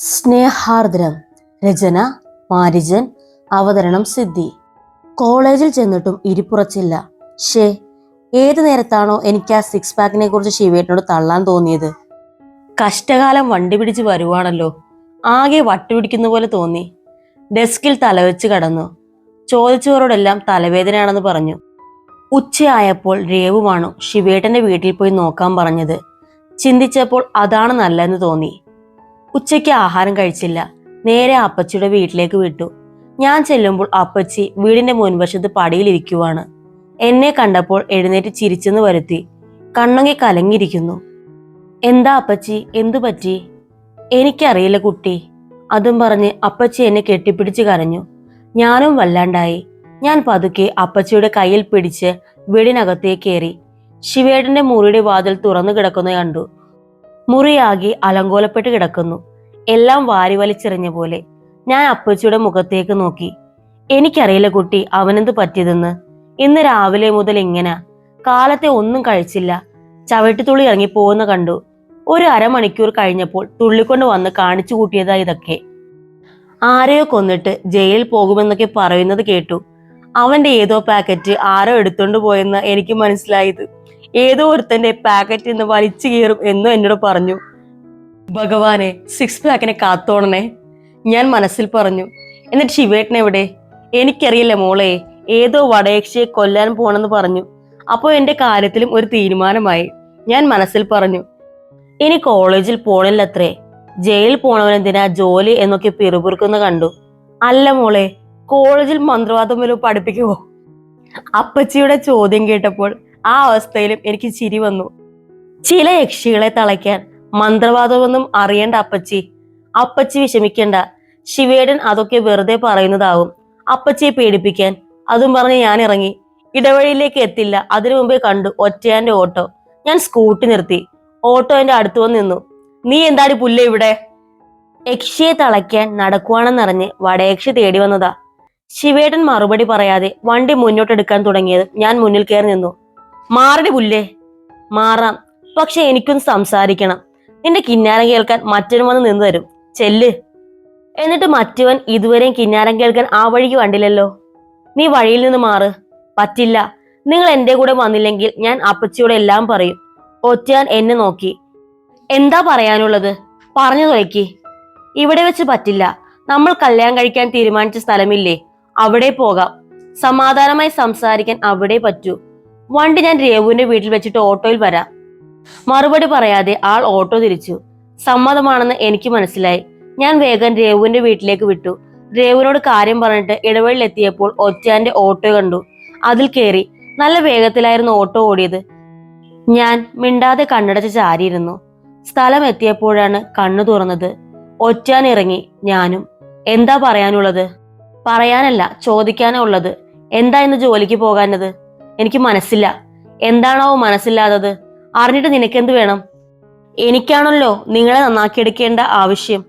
സ്നേഹാർദ്രം. രചന മാരിജൻ. അവതരണം സിദ്ധി. കോളേജിൽ ചെന്നിട്ടും ഇരിപ്പുറച്ചില്ല. ഷേ, ഏത് നേരത്താണോ എനിക്ക് ആ സിക്സ് പാക്കിനെ കുറിച്ച് ശിവേട്ടനോട് തള്ളാൻ തോന്നിയത്. കഷ്ടകാലം വണ്ടി പിടിച്ച് വരുവാണല്ലോ. ആകെ വട്ടുപിടിക്കുന്ന പോലെ തോന്നി. ഡെസ്കിൽ തലവെച്ച് കടന്നു. ചോദിച്ചവരോടെല്ലാം തലവേദനയാണെന്ന് പറഞ്ഞു. ഉച്ചയായപ്പോൾ രേവുവാണു ശിവേട്ടന്റെ വീട്ടിൽ പോയി നോക്കാൻ പറഞ്ഞത്. ചിന്തിച്ചപ്പോൾ അതാണ് നല്ലതെന്ന് തോന്നി. ഉച്ചയ്ക്ക് ആഹാരം കഴിച്ചില്ല. നേരെ അപ്പച്ചിയുടെ വീട്ടിലേക്ക് വിട്ടു. ഞാൻ ചെല്ലുമ്പോൾ അപ്പച്ചി വീടിന്റെ മുൻവശത്ത് പടിയിലിരിക്കുവാണ്. എന്നെ കണ്ടപ്പോൾ എഴുന്നേറ്റ് ചിരിച്ചെന്ന് വരുത്തി. കണ്ണങ്ങി കലങ്ങിയിരിക്കുന്നു. എന്താ അപ്പച്ചി, എന്തു പറ്റി? എനിക്കറിയില്ല കുട്ടി. അതും പറഞ്ഞ് അപ്പച്ചി എന്നെ കെട്ടിപ്പിടിച്ച് കരഞ്ഞു. ഞാനും വല്ലാണ്ടായി. ഞാൻ പതുക്കെ അപ്പച്ചിയുടെ കയ്യിൽ പിടിച്ച് വീടിനകത്തേക്ക് കയറി. ശിവേട്ടന്റെ മുറിയുടെ വാതിൽ തുറന്നു കിടക്കുന്നത് കണ്ടു. മുറിയാകെ അലങ്കോലപ്പെട്ട് കിടക്കുന്നു. എല്ലാം വാരി വലിച്ചെറിഞ്ഞ പോലെ. ഞാൻ അപ്പച്ചിയുടെ മുഖത്തേക്ക് നോക്കി. എനിക്കറിയില്ല കുട്ടി, അവനെന്ത് പറ്റിയതെന്ന്. ഇന്ന് രാവിലെ മുതൽ ഇങ്ങനെ. കാലത്തെ ഒന്നും കഴിച്ചില്ല. ചവിട്ടിത്തുള്ളി ഇറങ്ങി പോകുന്ന കണ്ടു. ഒരു അരമണിക്കൂർ കഴിഞ്ഞപ്പോൾ തുള്ളിക്കൊണ്ട് വന്ന് കാണിച്ചു കൂട്ടിയതാ ഇതൊക്കെ. ആരെയോ കൊന്നിട്ട് ജയിലിൽ പോകുമെന്നൊക്കെ പറയുന്നത് കേട്ടു. അവന്റെ ഏതോ പാക്കറ്റ് ആരോ എടുത്തോണ്ട് പോയെന്ന് എനിക്ക് മനസ്സിലായത്. ഏതോ ഒരുത്തന്റെ പാക്കറ്റ് ഇന്ന് വലിച്ചു കീറും എന്നും എന്നോട് പറഞ്ഞു. ഭഗവാനെ, സിക്സ് പാക്കിനെ കാത്തോണനെ, ഞാൻ മനസ്സിൽ പറഞ്ഞു. എന്നിട്ട് ശിവേട്ടൻ എവിടെ? എനിക്കറിയില്ല മോളെ. ഏതോ വടയക്ഷിയെ കൊല്ലാൻ പോണെന്ന് പറഞ്ഞു. അപ്പോൾ എന്റെ കാര്യത്തിലും ഒരു തീരുമാനമായി. ഞാൻ മനസ്സിൽ പറഞ്ഞു, ഇനി കോളേജിൽ പോണില്ലത്രേ. ജയിലിൽ പോണവനെന്തിനാ ജോലി എന്നൊക്കെ പിറുപിറുക്കുന്ന കണ്ടു. അല്ല മോളെ, കോളേജിൽ മന്ത്രവാദം വല്ലതും പഠിപ്പിക്കുമോ? അപ്പച്ചിയുടെ ചോദ്യം കേട്ടപ്പോൾ ആ അവസ്ഥയിലും എനിക്ക് ചിരി വന്നു. ചില യക്ഷികളെ തളയ്ക്കാൻ മന്ത്രവാദമൊന്നും അറിയേണ്ട അപ്പച്ചി. അപ്പച്ചി വിഷമിക്കണ്ട. ശിവേടൻ അതൊക്കെ വെറുതെ പറയുന്നതാവും, അപ്പച്ചിയെ പേടിപ്പിക്കാൻ. അതും പറഞ്ഞ് ഞാൻ ഇറങ്ങി. ഇടവഴിയിലേക്ക് എത്തില്ല, അതിനു മുമ്പേ കണ്ടു ഒറ്റയാന്റെ ഓട്ടോ. ഞാൻ സ്കൂട്ടി നിർത്തി. ഓട്ടോ എന്റെ അടുത്ത് വന്ന് നിന്നു. നീ എന്താടി പുല്ല ഇവിടെ? യക്ഷിയെ തളയ്ക്കാൻ നടക്കുവാണെന്നറിഞ്ഞ് വടയക്ഷി തേടി വന്നതാ. ശിവേട്ടൻ മറുപടി പറയാതെ വണ്ടി മുന്നോട്ടെടുക്കാൻ തുടങ്ങിയത് ഞാൻ മുന്നിൽ കയറി നിന്നു. മാറടി പുല്ലേ. മാറാം, പക്ഷെ എനിക്കൊന്ന് സംസാരിക്കണം. നിന്റെ കിന്നാരം കേൾക്കാൻ മറ്റവൻ വന്ന് നിന്ന് തരും. ചെല്ല്. എന്നിട്ട് മറ്റവൻ ഇതുവരെയും കിന്നാരം കേൾക്കാൻ ആ വഴിക്ക് കണ്ടില്ലല്ലോ. നീ വഴിയിൽ നിന്ന് മാറ്. പറ്റില്ല. നിങ്ങൾ എന്റെ കൂടെ വന്നില്ലെങ്കിൽ ഞാൻ അപ്പച്ചിയോട് എല്ലാം പറയും. ഒറ്റയാൻ എന്നെ നോക്കി. എന്താ പറയാനുള്ളത്? പറഞ്ഞു തുലക്കി. ഇവിടെ വെച്ച് പറ്റില്ല. നമ്മൾ കല്യാണം കഴിക്കാൻ തീരുമാനിച്ച സ്ഥലമില്ലേ, അവിടെ പോകാം. സമാധാനമായി സംസാരിക്കാൻ അവിടെ പറ്റൂ. വണ്ടി ഞാൻ രേവുവിന്റെ വീട്ടിൽ വെച്ചിട്ട് ഓട്ടോയിൽ വരാം. മറുപടി പറയാതെ ആൾ ഓട്ടോ തിരിച്ചു. സമ്മതമാണെന്ന് എനിക്ക് മനസ്സിലായി. ഞാൻ വേഗം രേവുവിന്റെ വീട്ടിലേക്ക് വിട്ടു. രേവുവിനോട് കാര്യം പറഞ്ഞിട്ട് ഇടവഴിയിൽ എത്തിയപ്പോൾ ഒറ്റയാന്റെ ഓട്ടോ കണ്ടു. അതിൽ കയറി. നല്ല വേഗത്തിലായിരുന്നു ഓട്ടോ ഓടിയത്. ഞാൻ മിണ്ടാതെ കണ്ണടച്ച് ചാരിയിരുന്നു. സ്ഥലം എത്തിയപ്പോഴാണ് കണ്ണു തുറന്നത്. ഒറ്റയാൻ ഇറങ്ങി. ഞാനും. എന്താ പറയാനുള്ളത്? പറയാനല്ല, ചോദിക്കാനാ ഉള്ളത്. എന്താ ഇന്ന് ജോലിക്ക് പോകാനത്? എനിക്ക് മനസ്സില്ല. എന്താണോ മനസ്സില്ലാത്തത്? അറിഞ്ഞിട്ട് നിനക്കെന്ത് വേണം? എനിക്കാണല്ലോ നിങ്ങളെ നന്നാക്കിയെടുക്കേണ്ട ആവശ്യം.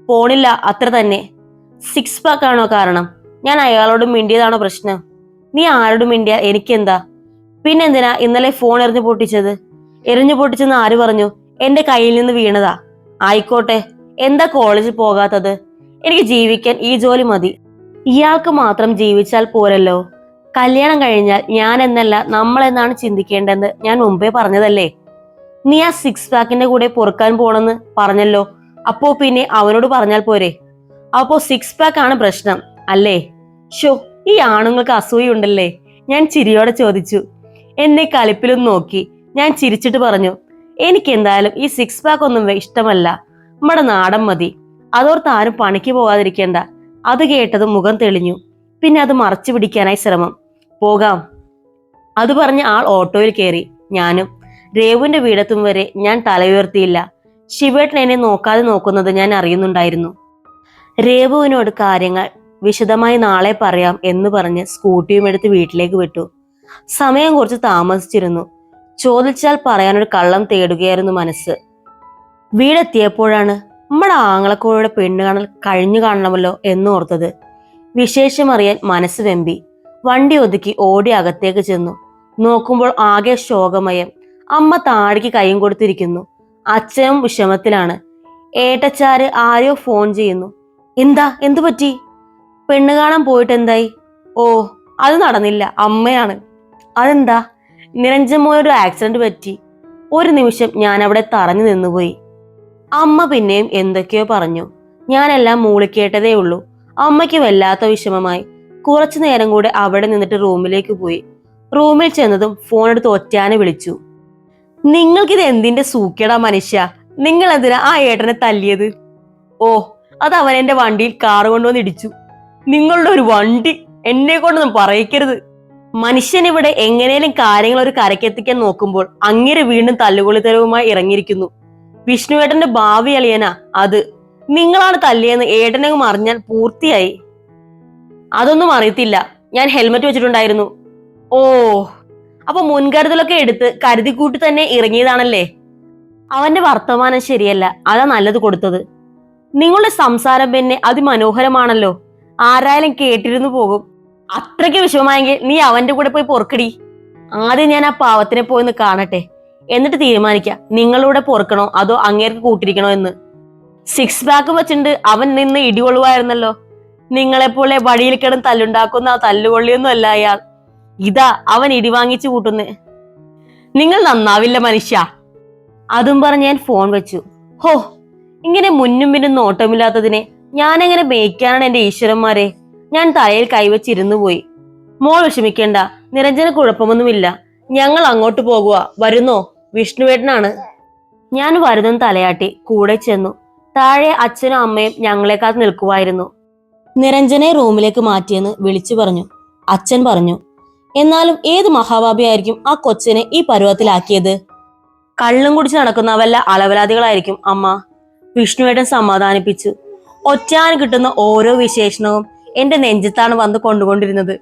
പോണില്ല, അത്ര തന്നെ. സിക്സ് പാക്ക് ആണോ കാരണം? ഞാൻ അയാളോട് മിണ്ടിയതാണോ പ്രശ്നം? നീ ആരോട് മിണ്ടിയ എനിക്കെന്താ? പിന്നെന്തിനാ ഇന്നലെ ഫോൺ എറിഞ്ഞു പൊട്ടിച്ചത്? എറിഞ്ഞു പൊട്ടിച്ചെന്ന് ആര് പറഞ്ഞു? എന്റെ കയ്യിൽ നിന്ന് വീണതാ. ആയിക്കോട്ടെ, എന്താ കോളേജിൽ പോകാത്തത്? എനിക്ക് ജീവിക്കാൻ ഈ ജോലി മതി. ഇയാൾക്ക് മാത്രം ജീവിച്ചാൽ പോരല്ലോ. കല്യാണം കഴിഞ്ഞാൽ ഞാൻ എന്നല്ല നമ്മൾ എന്നാണ് ചിന്തിക്കേണ്ടതെന്ന് ഞാൻ മുമ്പേ പറഞ്ഞതല്ലേ. നീ ആ സിക്സ് പാക്കിന്റെ കൂടെ പൊറുക്കാൻ പോണെന്ന് പറഞ്ഞല്ലോ. അപ്പോ പിന്നെ അവനോട് പറഞ്ഞാൽ പോരെ? അപ്പോ സിക്സ് പാക്ക് ആണ് പ്രശ്നം അല്ലേ? ഷോ, ഈ ആണുങ്ങൾക്ക് അസൂയുണ്ടല്ലേ? ഞാൻ ചിരിയോടെ ചോദിച്ചു. എന്നെ കളിപ്പിലും നോക്കി. ഞാൻ ചിരിച്ചിട്ട് പറഞ്ഞു, എനിക്ക് എന്തായാലും ഈ സിക്സ് പാക്ക് ഒന്നും ഇഷ്ടമല്ല. നമ്മുടെ നാടൻ മതി. അതോർത്ത് ആരും പണിക്ക് പോകാതിരിക്കേണ്ട. അത് കേട്ടത് മുഖം തെളിഞ്ഞു. പിന്നെ അത് മറച്ചു പിടിക്കാനായി ശ്രമം. പോകാം. അത് പറഞ്ഞ് ആൾ ഓട്ടോയിൽ കയറി. ഞാനും. രേവുവിന്റെ വീടെത്തും വരെ ഞാൻ തലയുയർത്തിയില്ല. ശിവേട്ടൻ എന്നെ നോക്കാതെ നോക്കുന്നത് ഞാൻ അറിയുന്നുണ്ടായിരുന്നു. രേവുവിനോട് കാര്യങ്ങൾ വിശദമായി നാളെ പറയാം എന്ന് പറഞ്ഞ് സ്കൂട്ടിയും എടുത്ത് വീട്ടിലേക്ക് വിട്ടു. സമയം കുറച്ച് താമസിച്ചിരുന്നു. ചോദിച്ചാൽ പറയാനൊരു കള്ളം തേടുകയായിരുന്നു മനസ്സ്. വീടെത്തിയപ്പോഴാണ് നമ്മുടെ ആങ്ങളക്കോയുടെ പെണ്ണ് കാണൽ കഴിഞ്ഞു കാണണമല്ലോ എന്നോർത്തത്. വിശേഷമറിയാൻ മനസ്സ് വെമ്പി. വണ്ടി ഒതുക്കി ഓടി അകത്തേക്ക് ചെന്നു. നോക്കുമ്പോൾ ആകെ ശോകമയം. അമ്മ താടിക്ക് കൈയും കൊടുത്തിരിക്കുന്നു. അച്ഛനും വിഷമത്തിലാണ്. ഏട്ടച്ചാര് ആരെയോ ഫോൺ ചെയ്യുന്നു. എന്തു പറ്റി? പെണ്ണ് കാണാൻ പോയിട്ട് എന്തായി? ഓ, അത് നടന്നില്ല, അമ്മയാണ്. അതെന്താ? നിരഞ്ജമോനൊരു ആക്സിഡന്റ് പറ്റി. ഒരു നിമിഷം ഞാൻ അവിടെ തറഞ്ഞു നിന്നുപോയി. അമ്മ പിന്നെയും എന്തൊക്കെയോ പറഞ്ഞു. ഞാനെല്ലാം മൂളിക്കേട്ടതേ ഉള്ളൂ. അമ്മയ്ക്ക് വല്ലാത്ത വിഷമമായി. കുറച്ചു നേരം കൂടെ അവിടെ നിന്നിട്ട് റൂമിലേക്ക് പോയി. റൂമിൽ ചെന്നതും ഫോൺ എടുത്ത് ഒറ്റാനെ വിളിച്ചു. നിങ്ങൾക്കിത് എന്തിന്റെ സൂക്കേടാ മനുഷ്യ? നിങ്ങൾ എന്തിനാ ആ ഏട്ടനെ തല്ലിയത്? ഓ, അത് അവൻ എന്റെ വണ്ടിയിൽ കാറ് കൊണ്ടുവന്ന് ഇടിച്ചു. നിങ്ങളുടെ ഒരു വണ്ടി എന്നെ കൊണ്ടൊന്നും പറയിക്കരുത്. മനുഷ്യൻ ഇവിടെ എങ്ങനെയും കാര്യങ്ങൾ ഒരു കരക്കെത്തിക്കാൻ നോക്കുമ്പോൾ അങ്ങേര് വീണ്ടും തല്ലുകൊള്ളിത്തരവുമായി ഇറങ്ങിയിരിക്കുന്നു. വിഷ്ണുവേട്ടന്റെ ഭാവി അളിയനാ അത്. നിങ്ങളാണ് തല്ലിയെന്ന് ഏട്ടനെങ്ങും അറിഞ്ഞാൽ പൂർത്തിയായി. അതൊന്നും അറിയത്തില്ല, ഞാൻ ഹെൽമെറ്റ് വെച്ചിട്ടുണ്ടായിരുന്നു. ഓ, അപ്പൊ മുൻകരുതലൊക്കെ എടുത്ത് കരുതിക്കൂട്ടി തന്നെ ഇറങ്ങിയതാണല്ലേ? അവന്റെ വർത്തമാനം ശരിയല്ല, അതാ നല്ലത് കൊടുത്തത്. നിങ്ങളുടെ സംസാരം പിന്നെ അതിമനോഹരമാണല്ലോ, ആരായാലും കേട്ടിരുന്നു പോകും. അത്രയ്ക്ക് വിഷമമായെങ്കിൽ നീ അവന്റെ കൂടെ പോയി പൊറുക്കടി. ആദ്യം ഞാൻ ആ പാവത്തിനെ പോയിന്ന് കാണട്ടെ, എന്നിട്ട് തീരുമാനിക്കാം നിങ്ങളുടെ പൊറുക്കണോ അതോ അങ്ങേർക്ക് കൂട്ടിരിക്കണോ എന്ന്. 6 പാക്ക് വെച്ചിട്ട് അവൻ നിന്ന് ഇടികൊള്ളുവായിരുന്നല്ലോ. നിങ്ങളെപ്പോലെ വഴിയിൽ കിടന്ന് തല്ലുണ്ടാക്കുന്ന തല്ലുകൊള്ളിയൊന്നും അല്ല അയാൾ. ഇതാ അവൻ ഇടിവാങ്ങിച്ചു കൂട്ടുന്നേ. നിങ്ങൾ നന്നാവില്ല മനുഷ്യ. അതും പറഞ്ഞ് ഞാൻ ഫോൺ വെച്ചു. ഹോ, ഇങ്ങനെ മുന്നും പിന്നും നോട്ടമില്ലാത്തതിനെ ഞാനെങ്ങനെ മേയ്ക്കാനാണ് എന്റെ ഈശ്വരന്മാരെ. ഞാൻ തലയിൽ കൈവച്ചിരുന്നു പോയി. മോൾ വിഷമിക്കേണ്ട, നിരഞ്ജന കുഴപ്പമൊന്നുമില്ല. ഞങ്ങൾ അങ്ങോട്ട് പോകുക. വരുന്നോ? വിഷ്ണുവേട്ടനാണ്. ഞാൻ വരുന്നെന്ന് തലയാട്ടി കൂടെ ചെന്നു. താഴെ അച്ഛനും അമ്മയും ഞങ്ങളെ കാത്ത് നിൽക്കുമായിരുന്നു. നിരഞ്ജനെ റൂമിലേക്ക് മാറ്റിയെന്ന് വിളിച്ചു പറഞ്ഞു. അച്ഛൻ പറഞ്ഞു, എന്നാലും ഏത് മഹാഭാപിയായിരിക്കും ആ കൊച്ചിനെ ഈ പരുവത്തിലാക്കിയത്? കള്ളും കുടിച്ച് നടക്കുന്ന വല്ല അലവലാദികളായിരിക്കും അമ്മ. വിഷ്ണുവേട്ടൻ സമാധാനിപ്പിച്ചു. ഒറ്റാൻ കിട്ടുന്ന ഓരോ വിശേഷണവും എന്റെ നെഞ്ചത്താണ് വന്ന് കൊണ്ടുകൊണ്ടിരുന്നത്.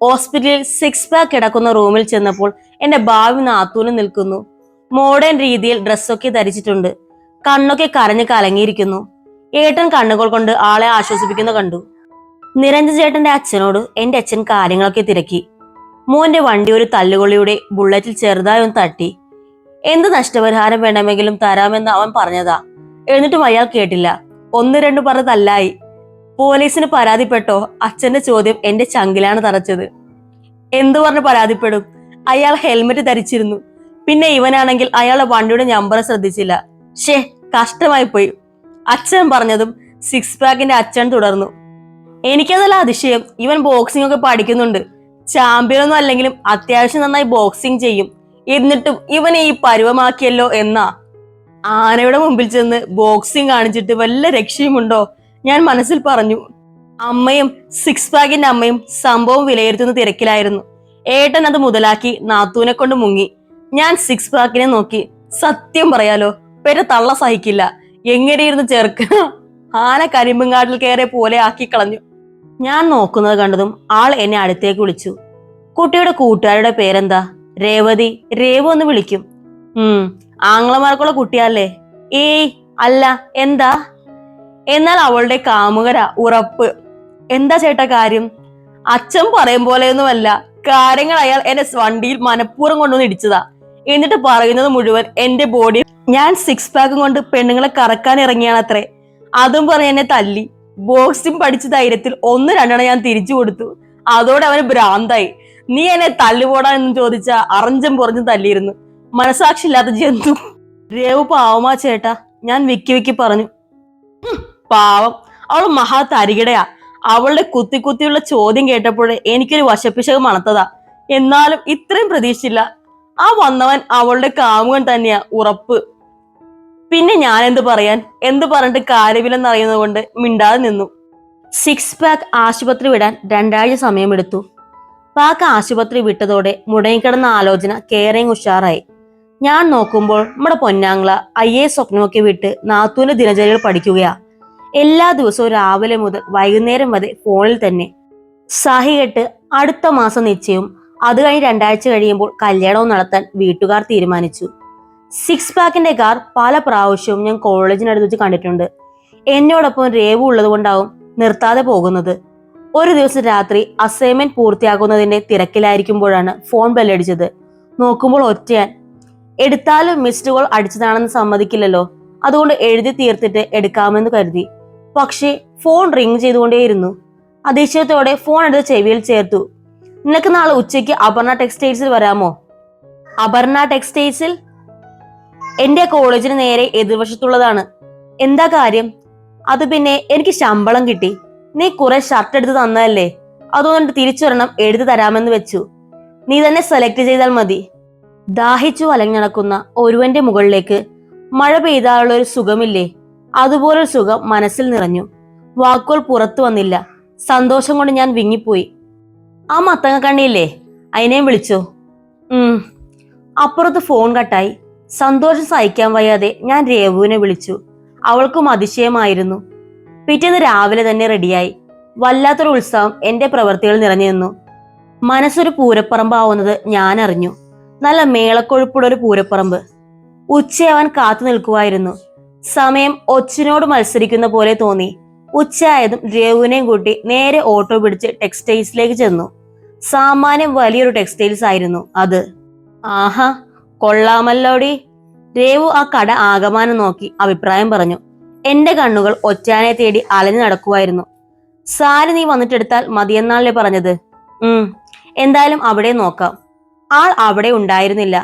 ഹോസ്പിറ്റലിൽ 6 പാക്ക് കിടക്കുന്ന റൂമിൽ ചെന്നപ്പോൾ എന്റെ ഭാവി നാത്തൂന് നിൽക്കുന്നു. മോഡേൺ രീതിയിൽ ഡ്രസ്സൊക്കെ ധരിച്ചിട്ടുണ്ട്. കണ്ണൊക്കെ കരഞ്ഞു കലങ്ങിയിരിക്കുന്നു. ഏട്ടൻ കണ്ണുകൾ കൊണ്ട് ആളെ ആശ്വസിപ്പിക്കുന്ന കണ്ടു. നിരഞ്ജൻ ചേട്ടന്റെ അച്ഛനോട് എന്റെ അച്ഛൻ കാര്യങ്ങളൊക്കെ തിരക്കി. മോന്റെ വണ്ടി ഒരു തല്ലുകൊള്ളിയുടെ ബുള്ളറ്റിൽ ചെറുതായി ഒന്ന് തട്ടി. എന്ത് നഷ്ടപരിഹാരം വേണമെങ്കിലും തരാമെന്ന് അവൻ പറഞ്ഞതാ. എന്നിട്ടും അയാൾ കേട്ടില്ല. 1-2 പറഞ്ഞ് തല്ലായി. പോലീസിന് പരാതിപ്പെട്ടോ? അച്ഛന്റെ ചോദ്യം എന്റെ ചങ്കിലാണ് തറച്ചത്. എന്തു പറഞ്ഞ് പരാതിപ്പെടും? അയാൾ ഹെൽമെറ്റ് ധരിച്ചിരുന്നു. പിന്നെ ഇവനാണെങ്കിൽ അയാളുടെ വണ്ടിയുടെ നമ്പർ ശ്രദ്ധിച്ചില്ല. ഷേ, കഷ്ടമായി പോയി. അച്ഛൻ പറഞ്ഞതും 6 പാക്കിന്റെ അച്ഛൻ തുടർന്നു. എനിക്കതല്ല അതിശയം, ഇവൻ ബോക്സിംഗ് ഒക്കെ പഠിക്കുന്നുണ്ട്. ചാമ്പ്യനൊന്നും അല്ലെങ്കിലും അത്യാവശ്യം നന്നായി ബോക്സിംഗ് ചെയ്യും. എന്നിട്ടും ഇവനെ ഈ പരുവമാക്കിയല്ലോ എന്നാ. ആനയുടെ മുമ്പിൽ ചെന്ന് ബോക്സിംഗ് കാണിച്ചിട്ട് വല്ല രക്ഷയുമുണ്ടോ? ഞാൻ മനസ്സിൽ പറഞ്ഞു. അമ്മയും 6 പാക്കിന്റെ അമ്മയും സംഭവം വിലയിരുത്തുന്ന തിരക്കിലായിരുന്നു. ഏട്ടൻ അത് മുതലാക്കി നാത്തൂനെ കൊണ്ട് മുങ്ങി. ഞാൻ 6 പാക്കിനെ നോക്കി. സത്യം പറയാലോ, പെര തള്ള സഹിക്കില്ല. എങ്ങനെയിരുന്നു ചെറുക്ക, ആന കരിമ്പുംകാട്ടിൽ കയറെ പോലെ ആക്കി കളഞ്ഞു. ഞാൻ നോക്കുന്നത് കണ്ടതും ആൾ എന്നെ അടുത്തേക്ക് വിളിച്ചു. കുട്ടിയുടെ കൂട്ടുകാരുടെ പേരെന്താ? രേവതി. രേവു എന്ന് വിളിക്കും. ആംഗ്ലമാർക്കുള്ള കുട്ടിയല്ലേ? ഏയ് അല്ല. എന്താ? എന്നാൽ അവളുടെ കാമുകരാ, ഉറപ്പ്. എന്താ ചേട്ടാ കാര്യം? അച്ഛൻ പറയും പോലെയൊന്നുമല്ല കാര്യങ്ങൾ. അയാൾ എന്നെ വണ്ടിയിൽ മനഃപൂർവ്വം കൊണ്ടുവന്ന് ഇടിച്ചതാ. എന്നിട്ട് പറയുന്നത് മുഴുവൻ എന്റെ ബോഡി. ഞാൻ 6 പാക്കും കൊണ്ട് പെണ്ണുങ്ങളെ കറക്കാൻ ഇറങ്ങിയാണത്രേ. അതും പറഞ്ഞ് എന്നെ തല്ലി. ബോക്സിംഗ് പഠിച്ച ധൈര്യത്തിൽ 1-2 ഞാൻ തിരിച്ചു കൊടുത്തു. അതോടെ അവന് ഭ്രാന്തായി. നീ എന്നെ തല്ലുപോടാ എന്ന് ചോദിച്ച അറഞ്ചും പുറഞ്ഞും തല്ലിയിരുന്നു. മനസാക്ഷിയില്ലാത്ത ജന്തു. രേവു പാവമാ ചേട്ടാ, ഞാൻ വിക്കി പറഞ്ഞു. പാവം, അവൾ മഹാ തരികിടയാ. അവളുടെ കുത്തിയുള്ള ചോദ്യം കേട്ടപ്പോഴേ എനിക്കൊരു വശപ്പിശക് മണത്തതാ. എന്നാലും ഇത്രയും പ്രതീക്ഷിച്ചില്ല. ആ വന്നവൻ അവളുടെ കാമുകൻ തന്നെയാ, ഉറപ്പ്. പിന്നെ ഞാൻ എന്ത് പറയാൻ? എന്ത് പറഞ്ഞിട്ട് കാര്യമില്ലെന്നറിയുന്നത് കൊണ്ട് മിണ്ടാതെ നിന്നു. 6 പാക്ക് ആശുപത്രി വിടാൻ 2 ആഴ്ച സമയമെടുത്തു. പാക്ക് ആശുപത്രി വിട്ടതോടെ മുടങ്ങിക്കിടന്ന ആലോചന കേറെയും ഉഷാറായി. ഞാൻ നോക്കുമ്പോൾ നമ്മുടെ പൊന്നാങ്ങള IAS സ്വപ്നമൊക്കെ വിട്ട് നാത്തൂന്റെ ദിനചര്യകൾ പഠിക്കുകയാ. എല്ലാ ദിവസവും രാവിലെ മുതൽ വൈകുന്നേരം വരെ ഫോണിൽ തന്നെ. സഹി കെട്ട് അടുത്ത മാസം നിശ്ചയവും. അത് കഴിഞ്ഞ് 2 ആഴ്ച കഴിയുമ്പോൾ കല്യാണവും നടത്താൻ വീട്ടുകാർ തീരുമാനിച്ചു. 6 പാക്കിന്റെ കാർ പല പ്രാവശ്യവും ഞാൻ കോളേജിനടുത്ത് വെച്ച് കണ്ടിട്ടുണ്ട്. എന്നോടൊപ്പം രേവു ഉള്ളത് കൊണ്ടാവും നിർത്താതെ പോകുന്നത്. ഒരു ദിവസം രാത്രി അസൈൻമെന്റ് പൂർത്തിയാക്കുന്നതിന്റെ തിരക്കിലായിരിക്കുമ്പോഴാണ് ഫോൺ ബെല്ലടിച്ചത്. നോക്കുമ്പോൾ ഒറ്റയാൻ. എടുത്താലും മിസ്ഡ് കോൾ അടിച്ചതാണെന്ന് സമ്മതിക്കില്ലല്ലോ. അതുകൊണ്ട് എഴുതി തീർത്തിട്ട് എടുക്കാമെന്ന് കരുതി. പക്ഷേ ഫോൺ റിങ് ചെയ്തുകൊണ്ടേയിരുന്നു. അതിശയത്തോടെ ഫോൺ എടുത്ത് ചെവിയിൽ ചേർത്തു. നിനക്ക് നാളെ ഉച്ചയ്ക്ക് അപർണ ടെക്സ്റ്റൈൽസിൽ വരാമോ? അപർണ ടെക്സ്റ്റൈൽസിൽ? എന്റെ കോളേജിന് നേരെ എതിർവശത്തുള്ളതാണ്. എന്താ കാര്യം? അത് പിന്നെ എനിക്ക് ശമ്പളം കിട്ടി. നീ കുറെ ഷർട്ട് എടുത്ത് തന്നതല്ലേ, അതുകൊണ്ട് തിരിച്ചൊരെണ്ണം എഴുതി തരാമെന്ന് വെച്ചു. നീ തന്നെ സെലക്ട് ചെയ്താൽ മതി. ദാഹിച്ചു അലഞ്ഞടക്കുന്ന ഒരുവന്റെ മുകളിലേക്ക് മഴ പെയ്താലുള്ള ഒരു സുഖമില്ലേ, അതുപോലൊരു സുഖം മനസ്സിൽ നിറഞ്ഞു. വാക്കുകൾ പുറത്തു വന്നില്ല. സന്തോഷം കൊണ്ട് ഞാൻ വിങ്ങിപ്പോയി. ആ മത്തങ്ങ കണ്ണിയില്ലേ, അതിനെയും വിളിച്ചോ? അപ്പുറത്ത് ഫോൺ കട്ടായി. സന്തോഷം സഹിക്കാൻ വയ്യാതെ ഞാൻ രേവുവിനെ വിളിച്ചു. അവൾക്കും അതിശയമായിരുന്നു. പിറ്റേന്ന് രാവിലെ തന്നെ റെഡിയായി. വല്ലാത്തൊരു ഉത്സവം എന്റെ പ്രവൃത്തികൾ നിറഞ്ഞു നിന്നു. മനസ്സൊരു പൂരപ്പറമ്പാവുന്നത് ഞാൻ അറിഞ്ഞു. നല്ല മേളക്കൊഴുപ്പുള്ളൊരു പൂരപ്പറമ്പ്. ഉച്ചയാവാൻ കാത്തു നിൽക്കുമായിരുന്നു. സമയം ഒച്ചിനോട് മത്സരിക്കുന്ന പോലെ തോന്നി. ഉച്ചയായതും രേവുവിനെയും കൂട്ടി നേരെ ഓട്ടോ പിടിച്ച് ടെക്സ്റ്റൈൽസിലേക്ക് ചെന്നു. സാമാന്യം വലിയൊരു ടെക്സ്റ്റൈൽസ് ആയിരുന്നു അത്. ആഹാ, കൊള്ളാമല്ലോടി. രേവു ആ കട ആകമാനം നോക്കി അഭിപ്രായം പറഞ്ഞു. എന്റെ കണ്ണുകൾ ഒറ്റാനെ തേടി അലഞ്ഞു നടക്കുമായിരുന്നു. സാരി നീ വന്നിട്ടെടുത്താൽ മതിയെന്നാണല്ലേ പറഞ്ഞത്? എന്തായാലും അവിടെ നോക്കാം. ആൾ അവിടെ ഉണ്ടായിരുന്നില്ല.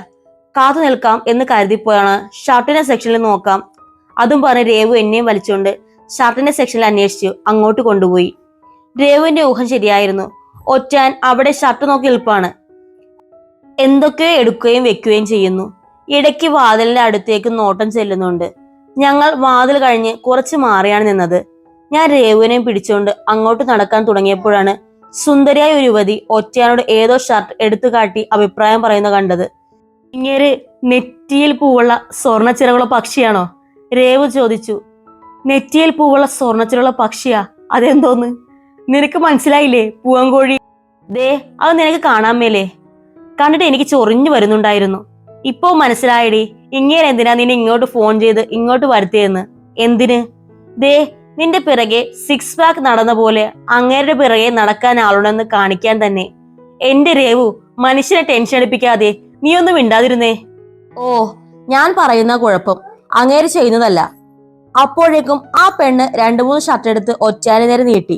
കാത്തു നിൽക്കാം എന്ന് കരുതിപ്പോയാണ് ഷർട്ടിന്റെ സെക്ഷനിൽ നോക്കാം. അതും പറഞ്ഞ് രേവു എന്നെയും വലിച്ചുകൊണ്ട് ഷർട്ടിന്റെ സെക്ഷനിൽ അന്വേഷിച്ചു അങ്ങോട്ട് കൊണ്ടുപോയി. രേവുവിന്റെ ഊഹം ശരിയായിരുന്നു. ഒറ്റാൻ അവിടെ ഷർട്ട് നോക്കി നിൽപ്പാണ്. എന്തൊക്കെയോ എടുക്കുകയും വെക്കുകയും ചെയ്യുന്നു. ഇടയ്ക്ക് വാതിലിന്റെ അടുത്തേക്ക് നോട്ടം ചെല്ലുന്നുണ്ട്. ഞങ്ങൾ വാതിൽ കഴിഞ്ഞ് കുറച്ച് മാറിയാണ് നിന്നത്. ഞാൻ രേവുവിനെയും പിടിച്ചുകൊണ്ട് അങ്ങോട്ട് നടക്കാൻ തുടങ്ങിയപ്പോഴാണ് സുന്ദരിയായ ഒരു യുവതി ഒറ്റയാനോട് ഏതോ ഷർട്ട് എടുത്തു കാട്ടി അഭിപ്രായം പറയുന്ന കണ്ടത്. ഇങ്ങനെ നെറ്റിയിൽ പൂവുള്ള സ്വർണ്ണച്ചിറകുള്ള പക്ഷിയാണോ? രേവു ചോദിച്ചു. നെറ്റിയിൽ പൂവുള്ള സ്വർണ്ണച്ചിറകുള്ള പക്ഷിയാ? അതെന്തോന്ന്? നിനക്ക് മനസ്സിലായില്ലേ? പൂവൻകോഴി. ദേ, അത് നിനക്ക് കാണാൻ മേലേ? കണ്ടിട്ട് എനിക്ക് ചൊറിഞ്ഞു വരുന്നുണ്ടായിരുന്നു. ഇപ്പോ മനസ്സിലായടി ഇങ്ങനെ എന്തിനാ നിന്നെ ഇങ്ങോട്ട് ഫോൺ ചെയ്ത് ഇങ്ങോട്ട് വരുത്തിയെന്ന്. എന്തിന്? ദേ, നിന്റെ പിറകെ 6 പാക്ക് നടന്ന പോലെ അങ്ങേരുടെ പിറകെ നടക്കാൻ ആളുണ്ടെന്ന് കാണിക്കാൻ തന്നെ. എന്റെ രേവു, മനുഷ്യനെ ടെൻഷൻ അടിപ്പിക്കാതെ നീ ഒന്നും മിണ്ടാതിരുന്നേ. ഓ, ഞാൻ പറയുന്ന കുഴപ്പം അങ്ങേര് ചെയ്യുന്നതല്ല. അപ്പോഴേക്കും ആ പെണ്ണ് 2-3 ഷർട്ട് എടുത്ത് ഒറ്റാന് നേരെ നീട്ടി.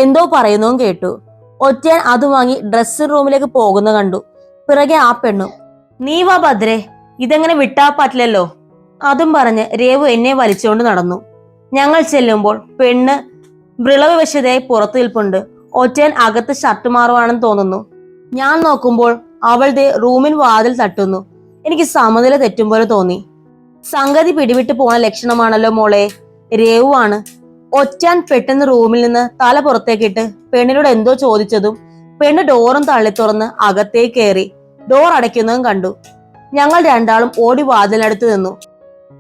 എന്തോ പറയുന്നതും കേട്ടു. ഒറ്റാൻ അത് വാങ്ങി ഡ്രസ്സിംഗ് റൂമിലേക്ക് പോകുന്ന കണ്ടു. പിറകെ ആ പെണ്ണും. നീ വാ ഭദ്രേ, ഇതെങ്ങനെ വിട്ടാ പറ്റില്ലല്ലോ. അതും പറഞ്ഞ് രേവു എന്നെ വലിച്ചുകൊണ്ട് നടന്നു. ഞങ്ങൾ ചെല്ലുമ്പോൾ പെണ്ണ് വിളവശതയായി പുറത്തു നിൽപ്പുണ്ട്. ഒറ്റൻ അകത്ത് ഷർട്ട് മാറുവാണെന്ന് തോന്നുന്നു. ഞാൻ നോക്കുമ്പോൾ അവളുടെ റൂമിൻ വാതിൽ തട്ടുന്നു. എനിക്ക് സമനില തെറ്റും പോലെ തോന്നി. സംഗതി പിടിവിട്ട് പോണ ലക്ഷണമാണല്ലോ മോളെ. രേവുവാണ്. ഒറ്റാൻ പെട്ടെന്ന് റൂമിൽ നിന്ന് തല പുറത്തേക്കിട്ട് പെണ്ണിനോട് എന്തോ ചോദിച്ചതും പെണ്ണ് ഡോറും തള്ളി തുറന്ന് അകത്തേക്ക് കയറി. ഡോർ അടയ്ക്കുന്നതും കണ്ടു. ഞങ്ങൾ രണ്ടാളും ഓടി വാതിലിനടുത്ത് നിന്നു.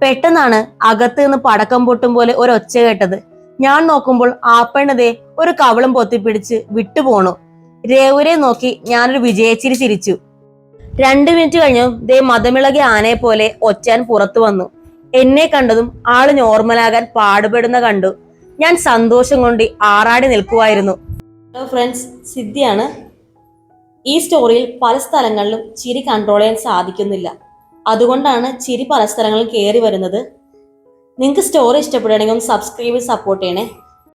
പെട്ടെന്നാണ് അകത്ത് നിന്ന് പടക്കം പൊട്ടും പോലെ ഒരൊച്ച കേട്ടത്. ഞാൻ നോക്കുമ്പോൾ ആ പെണ്ണതേ ഒരു കവളും പൊത്തിപ്പിടിച്ച് വിട്ടുപോണു. രേവുരെ നോക്കി ഞാനൊരു വിജയച്ചിരി ചിരിച്ചു. 2 മിനിറ്റ് കഴിഞ്ഞു ദേ മതമിളകിയ ആനയെ പോലെ ഒച്ചാൻ പുറത്തു വന്നു. എന്നെ കണ്ടതും ആള് നോർമലാകാൻ പാടുപെടുന്ന കണ്ടു. ഞാൻ സന്തോഷം കൊണ്ട് ആറാടി നിൽക്കുമായിരുന്നു. ഹലോ ഫ്രണ്ട്സ്, സിദ്ധിയാണ്. ഈ സ്റ്റോറിയിൽ പല സ്ഥലങ്ങളിലും ചിരി കൺട്രോൾ ചെയ്യാൻ സാധിക്കുന്നില്ല. അതുകൊണ്ടാണ് ചിരി പല സ്ഥലങ്ങളിൽ കയറി വരുന്നത്. നിങ്ങൾക്ക് സ്റ്റോറി ഇഷ്ടപ്പെടുകയാണെങ്കിൽ ഒന്ന് സബ്സ്ക്രൈബ് സപ്പോർട്ട് ചെയ്യണേ.